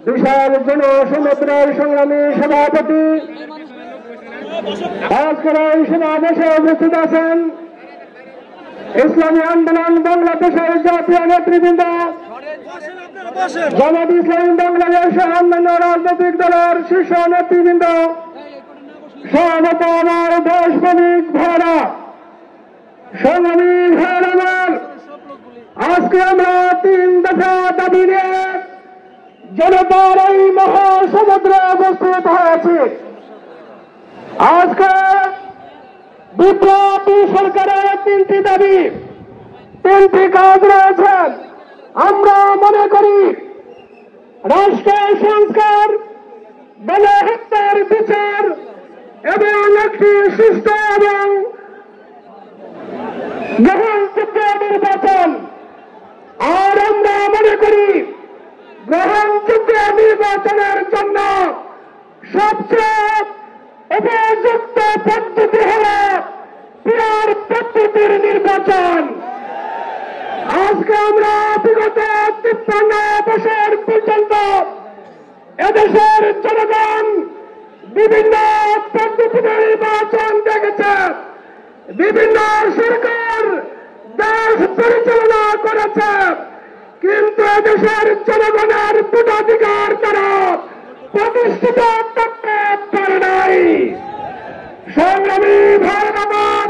বিশাল জনসমুদ্রের সংগ্রামী সভাপতি আজকের এই সমাবেশে উপস্থিত আছেন ইসলামী আন্দোলন বাংলাদেশের জাতীয় নেতৃবৃন্দ, জামাত ইসলামী বাংলাদেশ অন্যান্য রাজনৈতিক দলের শীর্ষ নেতৃবৃন্দ, স্বাগত আমার দেশপ্রেমিক ভাইরা, সংগ্রামী ভাইরা আমার। আজকে আমরা 3 দফা দাবি নিয়ে জনতার এই মহাসমুদ্রে উপস্থিত হয়েছি। আজকে বিপ্লবী সরকারের 3টি দাবি, 3টি কাজ রয়েছে। আমরা মনে করি রাষ্ট্রের সংস্কার, গণহত্যার বিচার এবং একটি সুস্থ এবং গ্রহণযোগ্য নির্বাচন। আর আমরা মনে করি গ্রহণযোগ্য নির্বাচনের জন্য সবচেয়ে উপযুক্ত পদ্ধতি হল পিয়ার পদ্ধতির নির্বাচন। আজকে আমরা বিগত 53 বছর পর্যন্ত এদেশের জনগণ বিভিন্ন পদ্ধতিতে নির্বাচন দেখেছে, বিভিন্ন সরকার দেশ পরিচালনা করেছে, কিন্তু এদেশের জনগণের ভোটাধিকার তারা প্রতিষ্ঠিত করতে পারে নাই। সংগ্রামী ভাই আমার,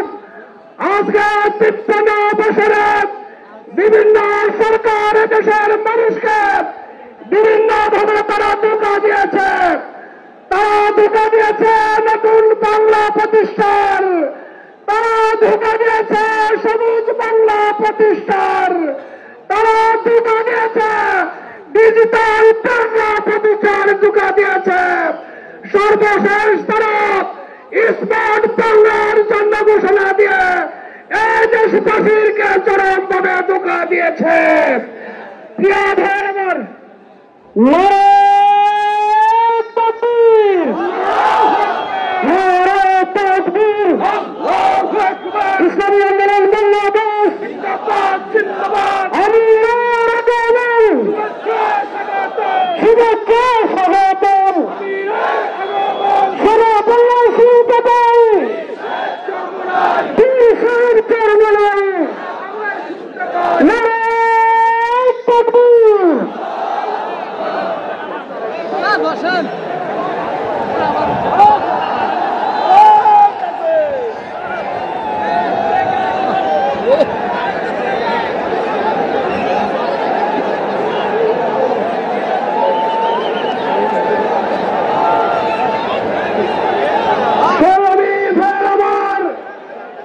আজকে 53 বছরে বিভিন্ন সরকার দেশের মানুষকে বিভিন্ন ভাবে তারা ধোঁকা দিয়েছে। তারা ধোঁকা দিয়েছে নতুন বাংলা প্রতিষ্ঠার, তারা ধোঁকা দিয়েছে সবুজ বাংলা প্রতিষ্ঠার, তারা ধোঁকা দিয়েছে ডিজিটাল বাংলা প্রতিষ্ঠার, ধোঁকা দিয়েছে সর্বশেষ তারা স্মার্ট বাংলার জন্য ঘোষণা দিয়ে এই দেশবাসীকে চরমভাবে ধোঁকা দিয়েছে। প্রিয় ভাই আমার, ইসলামী আন্দোলন বাংলাদেশ শুভেচ্ছা স্বাগতম। সারা বাংলাদেশি দাবাই দেশের চরমনায় নারায় তাকবীর।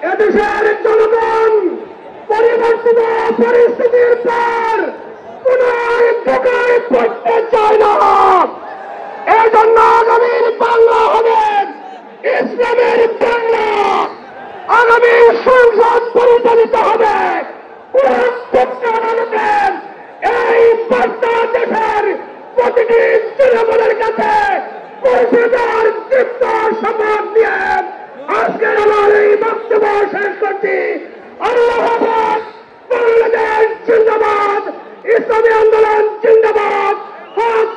এদেশের জনগণ পরিবর্তিত পরিস্থিতির পর কোন ধোঁকায় পড়তে চায় না। এই জন্য আগামীর বাংলা হবে ইসলামের বাংলা। আগামী সংসদ পরিচালিত হবে এই বাংলাদেশের প্রতিটি তৃণমূলের কাছে পরিষদের দীপ্ত শপথ দিয়ে আজকের আমার এই বক্তব্য শেষ করছি। আল্লাহ হাফেজ। বাংলাদেশ জিন্দাবাদ, ইসলামী আন্দোলন জিন্দাবাদ, হক